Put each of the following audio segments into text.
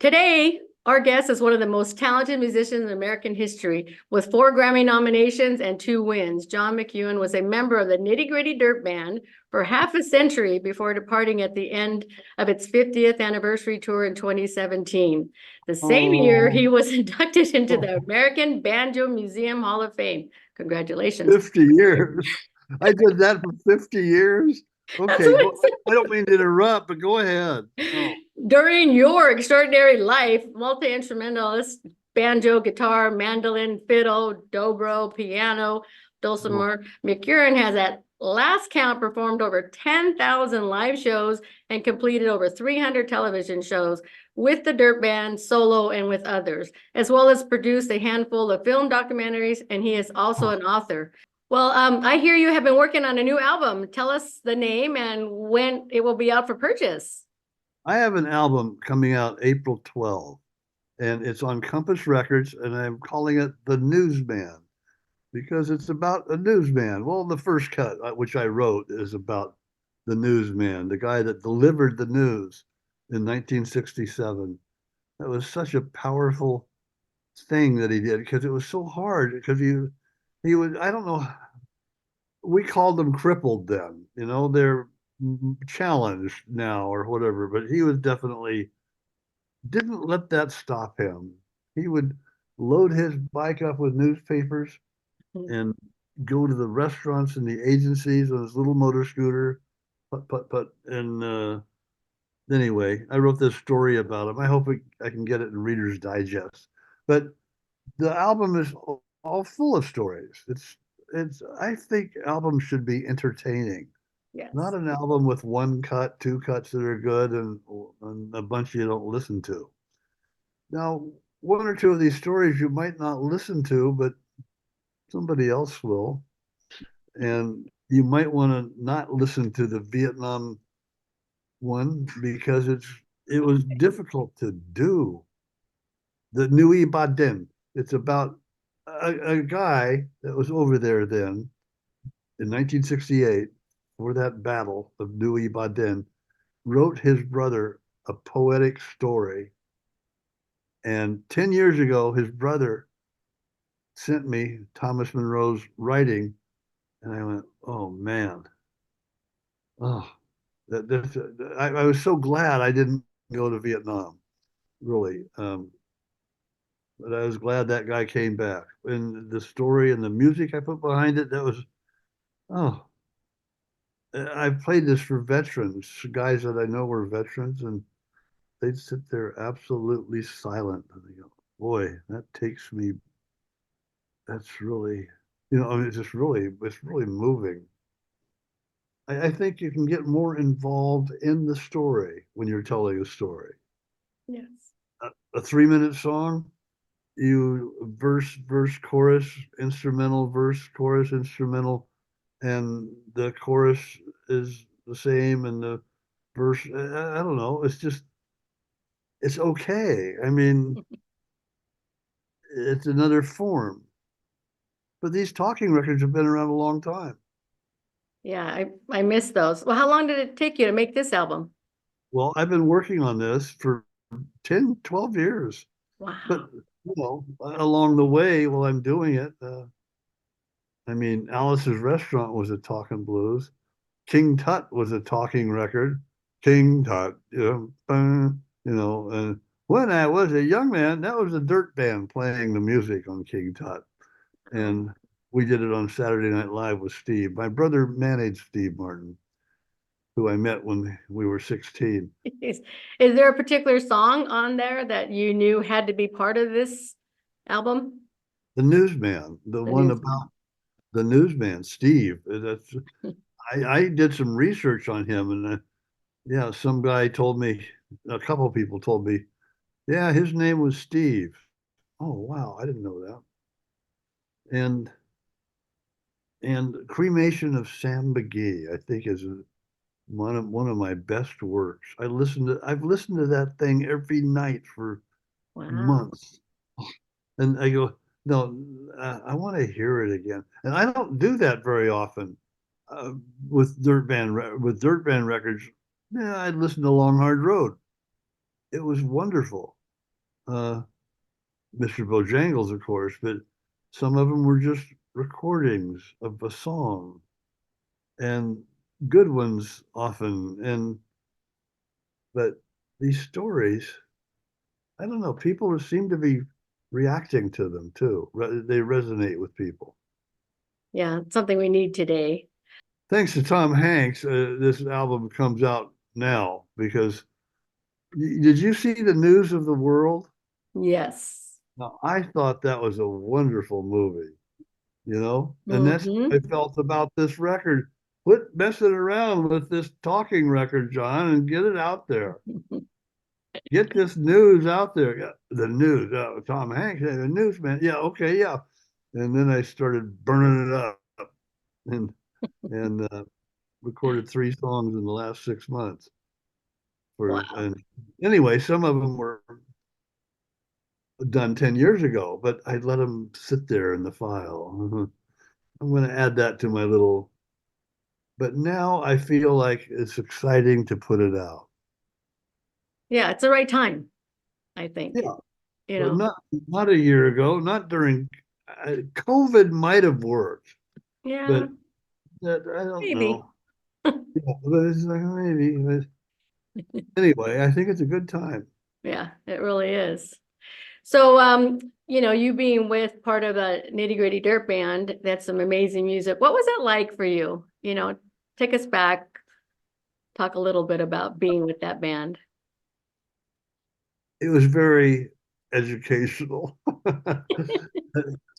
Today, our guest is one of the most talented musicians in American history, with 4 Grammy nominations and 2 wins. John McEuen was a member of the Nitty Gritty Dirt Band for half a century before departing at the end of its 50th anniversary tour in 2017. The same year, he was inducted into the American Banjo Museum Hall of Fame. Congratulations. 50 years. I did that for 50 years. That's Okay, what I don't mean to interrupt, but go ahead. Oh, During your extraordinary life, multi-instrumentalist, banjo, guitar, mandolin, fiddle, dobro, piano, dulcimer, McEuen has at last count performed over 10,000 live shows and completed over 300 television shows with the Dirt Band, solo, and with others, as well as produced a handful of film documentaries, and he is also an author. Well, I hear you have been working on a new album. Tell us the name and when it will be out for purchase. I have an album coming out April 12th, and it's on Compass Records, and I'm calling it The Newsman because it's about a newsman. Well, the first cut, which I wrote, is about the newsman, the guy that delivered the news in 1967. That was such a powerful thing that he did because it was so hard because he would, I don't know, we called them crippled then, they're challenged now or whatever, but he was definitely didn't let that stop him. He would load his bike up with newspapers and go to the restaurants and the agencies on his little motor scooter, put. And anyway, I wrote this story about him. I hope I can get it in Reader's Digest. But the album is all full of stories. I think albums should be entertaining. Yes. Not an album with one cut, 2 cuts that are good, and a bunch you don't listen to. Now, 1 or 2 of these stories you might not listen to, but somebody else will. And you might want to not listen to the Vietnam one because it was difficult to do. The Nui Ba Din. It's about a guy that was over there then in 1968 for that battle of Nui Ba Din, wrote his brother a poetic story. And 10 years ago, his brother sent me Thomas Monroe's writing, and I went, "Oh man, oh, I was so glad I didn't go to Vietnam, really." But I was glad that guy came back, and the story and the music I put behind it, that was, oh, I've played this for veterans, guys that I know were veterans, and they'd sit there absolutely silent, and they go, "Boy, that takes me. That's really, I mean, it's really moving." I think you can get more involved in the story when you're telling a story. Yes. A 3-minute song, you verse, chorus, instrumental, verse, chorus, instrumental, and the chorus is the same, and the verse, I don't know. It's okay. I mean, it's another form. But these talking records have been around a long time. Yeah, I miss those. Well, how long did it take you to make this album? Well, I've been working on this for 10, 12 years. Wow. But, along the way while I'm doing it, I mean, Alice's Restaurant was a talking blues. King Tut was a talking record. King Tut, and when I was a young man, that was a dirt band playing the music on King Tut. And we did it on Saturday Night Live with Steve. My brother managed Steve Martin, who I met when we were 16. Is there a particular song on there that you knew had to be part of this album? The Newsman, the one Newsman. about the newsman, Steve. I did some research on him, and yeah, some guy told me, a couple of people told me, yeah, his name was Steve. Oh wow, I didn't know that. And Cremation of Sam McGee, I think, is one of my best works. I've listened to that thing every night for Wow. months, and I go, no, I want to hear it again, and I don't do that very often with dirt band records. Yeah, I'd listen to Long Hard Road. It was wonderful. Mr. Bojangles, of course, but some of them were just recordings of a song and good ones often. But these stories, I don't know, people seem to be reacting to them too. They resonate with people. Yeah, something we need today. Thanks to Tom Hanks, this album comes out now because did you see The News of the World? Yes. Now, I thought that was a wonderful movie, and that's how I Mm-hmm. felt about this record. Quit messing around with this talking record, John, and get it out there. Get this news out there. Yeah, the news. Tom Hanks, the newsman. Yeah, okay, yeah. And then I started burning it up and recorded 3 songs in the last 6 months. Wow. And anyway, some of them were done 10 years ago, but I let them sit there in the file. I'm going to add that to my little, but now I feel like it's exciting to put it out. Yeah, it's the right time, I think. Yeah, You but know. not a year ago, not during COVID might have worked, Yeah, but that I don't maybe. know. Yeah, but it's like maybe. But anyway, I think it's a good time. Yeah, it really is. So, you being with part of a Nitty Gritty Dirt Band, that's some amazing music. What was it like for you? Take us back, talk a little bit about being with that band. It was very educational.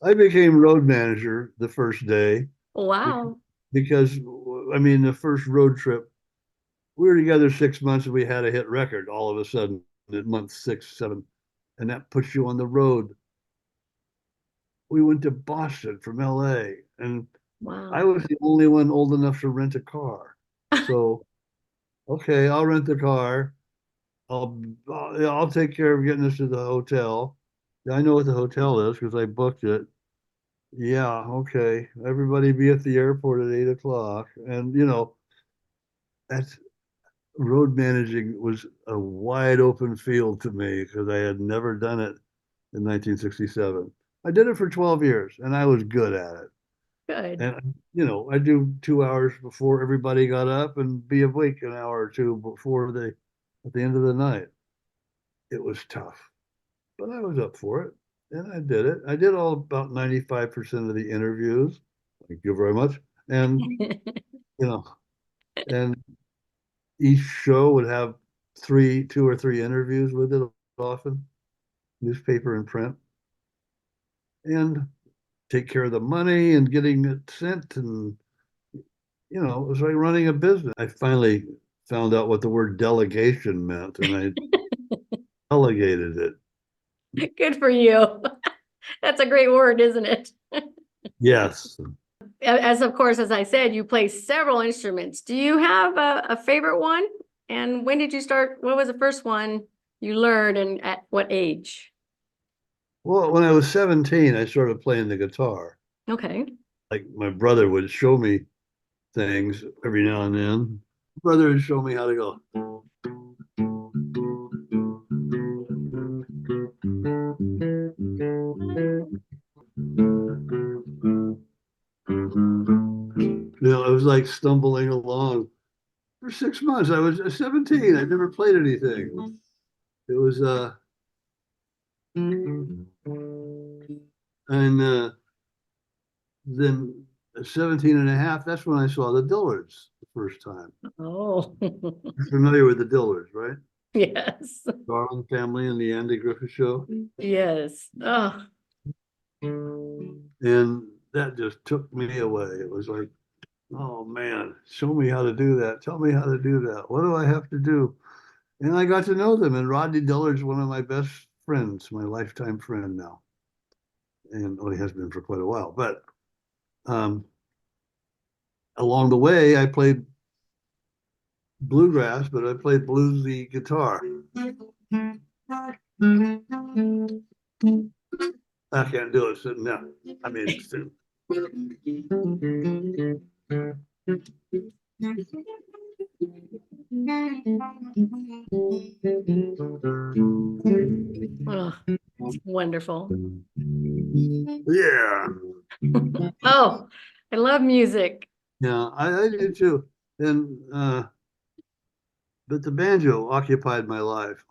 I became road manager the first day Wow. because I mean the first road trip we were together 6 months and we had a hit record all of a sudden at month 6, 7, and that puts you on the road. We went to Boston from LA, and I Wow. was the only one old enough to rent a car. So, okay, I'll rent the car. I'll take care of getting us to the hotel. I know what the hotel is because I booked it. Yeah, okay. Everybody be at the airport at 8 o'clock. And that's road managing was a wide open field to me because I had never done it in 1967. I did it for 12 years and I was good at it. Good. And I do 2 hours before everybody got up and be awake an hour or two before at the end of the night. It was tough, but I was up for it and I did it. I did all about 95% of the interviews. Thank you very much. And, you know, and each show would have 2 or 3 interviews with it often, newspaper and print, and take care of the money and getting it sent. And, it was like running a business. I finally found out what the word delegation meant and I delegated it. Good for you. That's a great word, isn't it? Yes. As of course, as I said, you play several instruments. Do you have a favorite one? And when did you start? What was the first one you learned and at what age? Well, when I was 17, I started playing the guitar. Okay. Like my brother would show me things every now and then. Brother would show me how to go. It was like stumbling along. For 6 months, I was 17. I never played anything. It was, and then 17 and a half, that's when I saw the Dillards the first time. Oh, You're familiar with the Dillards, right? yes. Darling Family and the Andy Griffith Show. Yes. Oh, And that just took me away. It was like, oh man, show me how to do that. Tell me how to do that. What do I have to do? And I got to know them. And Rodney Dillard's one of my best friends, my lifetime friend now. And he has been for quite a while. But um, along the way, I played bluegrass, but I played bluesy guitar. I can't do it sitting down. I mean, Oh, wonderful. Yeah. Oh, I love music. Yeah, I do too. And but the banjo occupied my life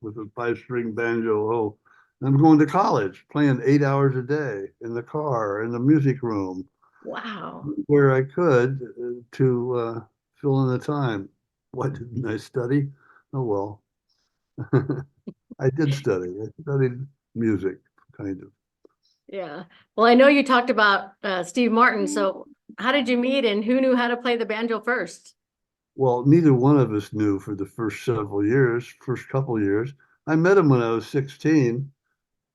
with a five-string banjo. Oh, I'm going to college, playing 8 hours a day in the car, in the music room, Wow. where I could to fill in the time. Why didn't I study? Oh well, I did study. I studied music, kind of. Yeah. Well, I know you talked about Steve Martin. So how did you meet and who knew how to play the banjo first? Well, neither one of us knew for the first couple of years. I met him when I was 16.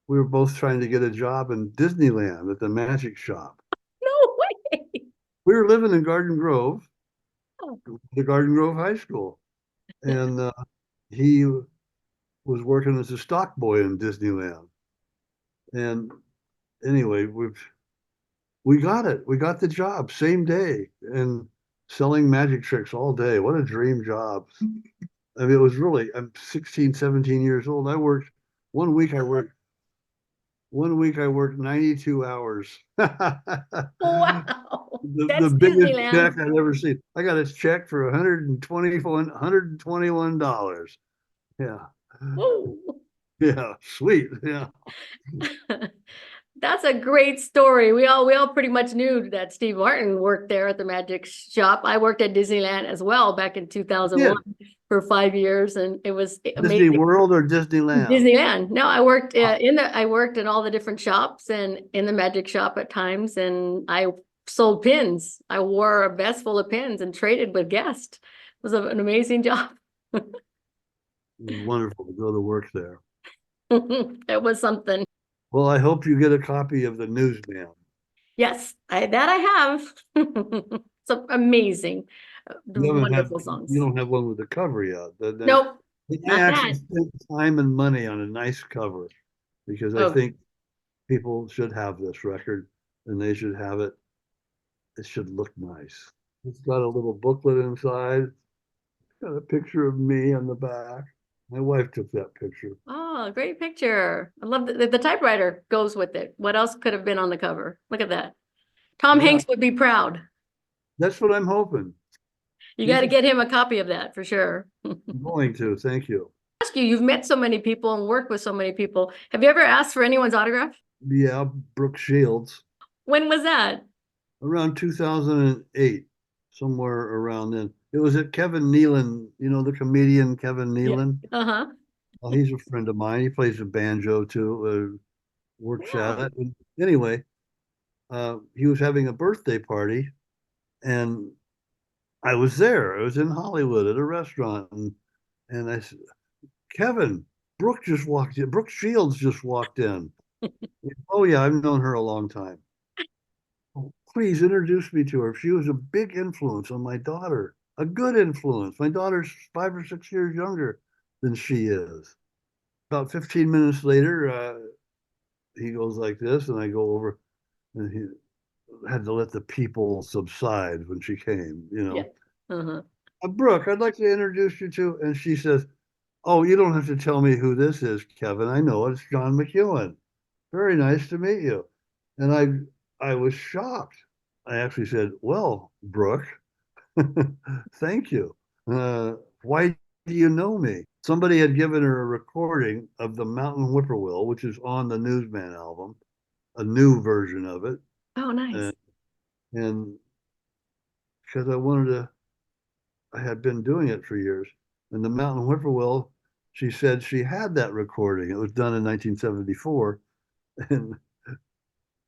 We were both trying to get a job in Disneyland at the magic shop. No way. We were living in Garden Grove, Oh, the Garden Grove High School, and he was working as a stock boy in Disneyland. And anyway, we got it. We got the job same day and selling magic tricks all day. What a dream job. I mean, it was really, I'm 16, 17 years old. One week I worked, one week I worked 92 hours. wow. The That's biggest Disneyland. check I've ever seen. I got a check for $121. Yeah. Whoa. Yeah. Sweet. Yeah. That's a great story. We all pretty much knew that Steve Martin worked there at the magic shop. I worked at Disneyland as well back in 2001 Yeah. for 5 years, and it was Disney amazing. World or Disneyland? Disneyland. No, I worked Ah, I worked in all the different shops and in the magic shop at times, and I sold pins. I wore a vest full of pins and traded with guests. It was an amazing job. it was wonderful to go to work there. It was something. Well, I hope you get a copy of the Newsman. Yes, I have. So amazing, wonderful You songs. don't have one with the cover yet. Nope, I not actually that. spent time and money on a nice cover because I Oh, think people should have this record and they should have it. It should look nice. It's got a little booklet inside, got a picture of me on the back. My wife took that picture. oh, great picture. I love the typewriter goes with it. What else could have been on the cover? Look at that. Tom Yeah, Hanks would be proud. that's what I'm hoping. You got He's to get him a copy of that for sure. going to. Thank you. Ask you, you've met so many people and worked with so many people. Have you ever asked for anyone's autograph? Yeah, Brooke Shields. When was that? Around 2008, somewhere around then. It was at Kevin Nealon, the comedian Kevin Yeah. Nealon. Uh-huh. Well, he's a friend of mine. He plays the banjo too, works at Yeah. it. And anyway, he was having a birthday party, and I was there. I was in Hollywood at a restaurant, and I said, Kevin, Brooke just walked in. Brooke Shields just walked in. Oh yeah, I've known her a long time. Oh, please introduce me to her. She was a big influence on my daughter, a good influence. My daughter's 5 or 6 years younger than she is. About 15 minutes later, he goes like this, and I go over, and he had to let the people subside when she came, Yeah. Uh-huh. Brooke, I'd like to introduce you to, and she says, oh, you don't have to tell me who this is, Kevin. I know it's John McEuen. Very nice to meet you. And I was shocked. I actually said, well, Brooke, thank you. Why do you know me? Somebody had given her a recording of the Mountain Whippoorwill, which is on the Newsman album, a new version of it. Oh, nice. And, and because I had been doing it for years. And the Mountain Whippoorwill, she said she had that recording. It was done in 1974 and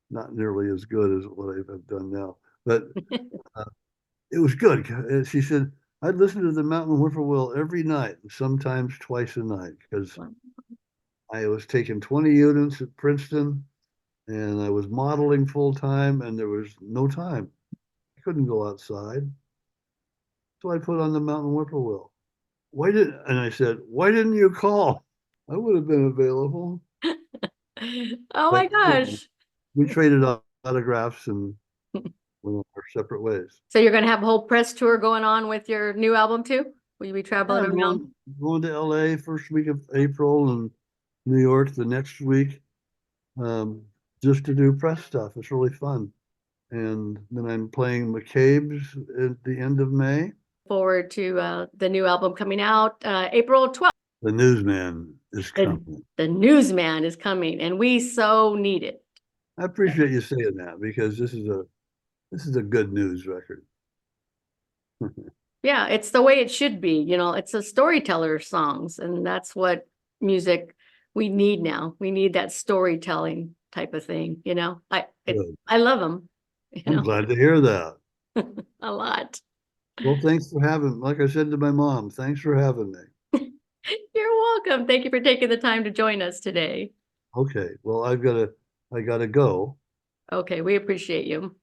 not nearly as good as what I've done now. But uh, it was good. She said, I'd listen to the Mountain Whippoorwill every night, sometimes twice a night, because Wow. I was taking 20 units at Princeton and I was modeling full time and there was no time. I couldn't go outside. So I put on the Mountain Whippoorwill. And I said, why didn't you call? I would have been available. Oh But my gosh. we traded autographs and went our separate ways. So you're gonna have a whole press tour going on with your new album too? Will you be traveling I'm around? going to LA first week of April and New York the next week, just to do press stuff. It's really fun. And then I'm playing McCabe's at the end of May. Forward to the new album coming out April 12th. The Newsman is coming. The Newsman is coming, and we so need it. I appreciate you saying that because this is a good news record. Yeah, it's the way it should be. You know, it's a storyteller songs, and that's what music we need now. We need that storytelling type of thing. You know, Good. I love them. You I'm know, glad to hear that. a lot. Well, thanks for having, like I said to my mom, thanks for having me. You're welcome. Thank you for taking the time to join us today. Okay, well, I gotta go. Okay, we appreciate you.